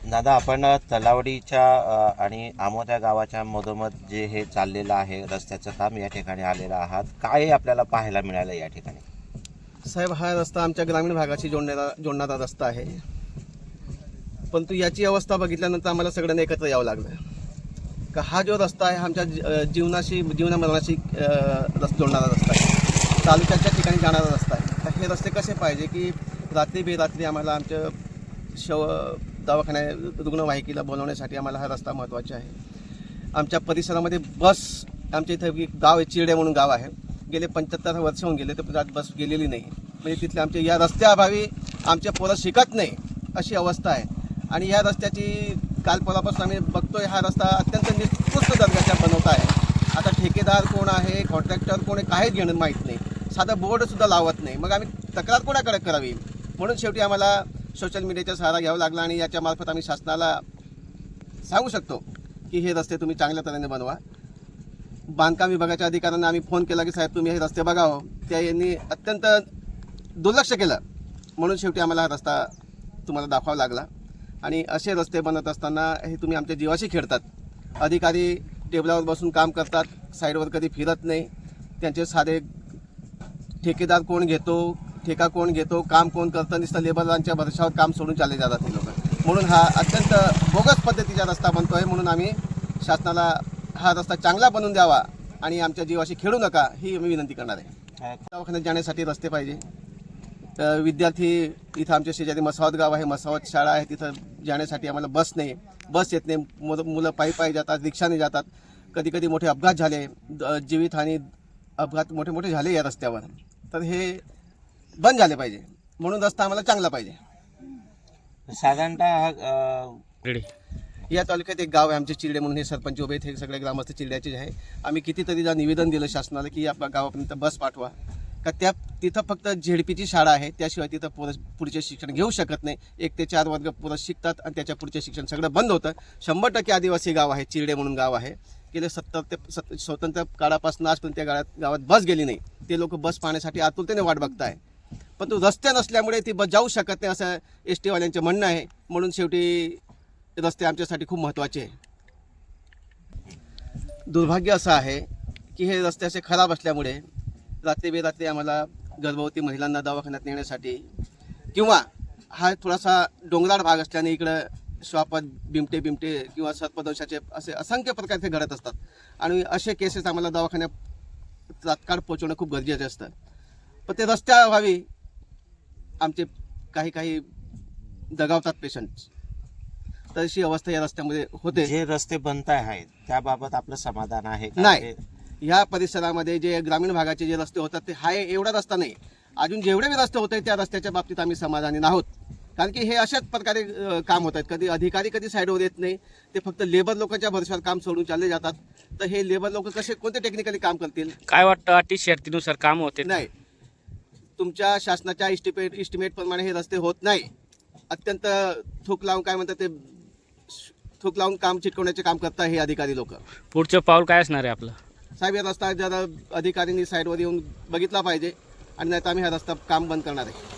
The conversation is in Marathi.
दादा, आपण तलावडीच्या आणि आमोद्या गावाच्या मधोमध जे हे चाललेलं आहे रस्त्याचं काम, या ठिकाणी आलेलं आहात. काय आपल्याला पाहायला मिळालं या ठिकाणी? साहेब, हा रस्ता आमच्या ग्रामीण भागाशी जोडणारा रस्ता आहे. परंतु याची अवस्था बघितल्यानंतर आम्हाला सगळ्यांना एकत्र यावं लागलं का हा जो रस्ता आहे आमच्या जीवनामरणाशी जोडणारा रस्ता आहे, तालुक्याच्या ठिकाणी जाणारा रस्ता आहे. तर हे रस्ते कसे पाहिजे की रात्री बेरात्री आम्हाला आमच्या दवाखान्यात रुग्णवाहिकेला बोलवण्यासाठी आम्हाला हा रस्ता महत्त्वाचा आहे. आमच्या परिसरामध्ये बस, आमच्या इथं एक गाव आहे चिरडे म्हणून गाव आहे, गेले 75 वर्ष होऊन गेले तर बस गेलेली नाही. म्हणजे तिथले आमच्या या रस्त्याअभावी आमच्या पोरं शिकत नाही अशी अवस्था आहे. आणि या रस्त्याची काल परवापासून आम्ही बघतोय, हा रस्ता अत्यंत निकृष्ट दर्जाचा बनवत आहे. आता ठेकेदार कोण आहे, कॉन्ट्रॅक्टर कोण आहे, काहीच घेणं माहीत नाही. साधा बोर्डसुद्धा लावत नाही. मग आम्ही तक्रार कोणाकडे करावी? म्हणून शेवटी आम्हाला सोशल मीडियाचा सहारा घ्यावा लागला आणि याच्यामार्फत आम्ही शासनाला सांगू शकतो की हे रस्ते तुम्ही चांगल्या तऱ्हेने बनवा. बांधकाम विभागाच्या अधिकाऱ्यांना आम्ही फोन केला की साहेब तुम्ही हे रस्ते बघावं, त्या यांनी अत्यंत दुर्लक्ष केलं. म्हणून शेवटी आम्हाला हा रस्ता तुम्हाला दाखवावा लागला. आणि असे रस्ते बनत असताना हे तुम्ही आमच्या जीवाशी खेळतात. अधिकारी टेबलावर बसून काम करतात, साईडवर कधी फिरत नाही. त्यांचे साधे ठेकेदार कोण घेतो, ठेका कोण घेतो, काम कोण करतं, नुसतं लेबरांच्या भरवशावर काम सोडून चालले जातात हे लोक. म्हणून हा अत्यंत बोगस पद्धतीचा रस्ता बनतो आहे. म्हणून आम्ही शासनाला हा रस्ता चांगला बनवून द्यावा आणि आमच्या जीवाशी खेळू नका ही आम्ही विनंती करणार आहे. दवाखान्यात जाण्यासाठी रस्ते पाहिजे. विद्यार्थी इथं आमच्या शेजारी मसावत गाव आहे, मसावत शाळा आहे, तिथं जाण्यासाठी आम्हाला बस नाही, बस येत नाही. मुलं पायी जातात, रिक्षाने जातात. कधी कधी मोठे अपघात झाले, जीवितहानी अपघात मोठे झाले या रस्त्यावर. तर हे बंद झाले पाहिजे. म्हणून रस्ता आम्हाला चांगला पाहिजे. साधारणतः या तालुक्यात एक गाव आहे आमचे चिरडे म्हणून, हे सरपंच उभे आहेत, हे सगळे ग्रामस्थ चिरड्याचे आहे. आम्ही कितीतरी निवेदन दिलं शासनाला की आपल्या गावापर्यंत बस पाठवा, का तिथं फक्त झेडपीची शाळा आहे, त्याशिवाय तिथं पुढचे शिक्षण घेऊ शकत नाही. 1 ते 4 वर्ग पोरं शिकतात आणि त्याच्या पुढचे शिक्षण सगळं बंद होतं. 100% आदिवासी गाव आहे, चिरडे म्हणून गाव आहे. गेले 70 ते स्वतंत्र काळापासून आजपर्यंत त्या गावात बस गेली नाही. ते लोक बस पाहण्यासाठी आतुरतेने वाट बघताय. पण तो रस्ते नसल्यामुळे ती बस जाऊ शकत नाही असं ST वाल्यांचं म्हणणं आहे. म्हणून शेवटी रस्ते आमच्यासाठी खूप महत्त्वाचे आहे. दुर्भाग्य असं आहे की हे रस्ते असे खराब असल्यामुळे रात्री बेरात्री आम्हाला गर्भवती महिलांना दवाखान्यात नेण्यासाठी, किंवा हा थोडासा डोंगराळ भाग असल्याने इकडं श्वापद बिमटे किंवा सर्पदंशाचे असे असंख्य प्रकारचे घडत असतात. आणि असे केसेस आम्हाला दवाखान्यात तात्काळ पोहोचवणं खूप गरजेचं असतं. पण ते रस्त्याअभावी आमचे काही दगावतात पेशंट्स. तर अशी अवस्था या रस्त्यामध्ये होते. जे रस्ते बनत आहेत त्याबाबत आपलं समाधान आहे का? नाही, ह्या परिसरामध्ये जे ग्रामीण भागाचे जे रस्ते होतात ते हा एवढा रस्ता नाही. अजून जेवढे बी रस्ते होत आहेत त्या रस्त्याच्या बाबतीत आम्ही समाधानी आहोत. कारण की हे अशाच प्रकारे काम होत आहेत. कधी अधिकारी कधी साईडवर येत नाही, ते फक्त लेबर लोकांच्या भरवशावर काम सोडून चालले जातात. तर हे लेबर लोक कोणते टेक्निकली काम करतील? काय वाटतं, अटी शर्तीनुसार काम होते? नाही, तुमच्या शासनाच्या इस्टिमेट प्रमाणे हे रस्ते होत नाही. अत्यंत थूक लावून काय म्हणतात ते थूक लावून काम चिटकवण्याचे काम करतात हे अधिकारी लोक. पुढचं पाऊल काय असणार आहे आपलं? साहेब, या रस्ता जरा अधिकाऱ्यांनी साईडवर येऊन बघितला पाहिजे आणि नाही तर आम्ही हा रस्ता काम बंद करणार आहे.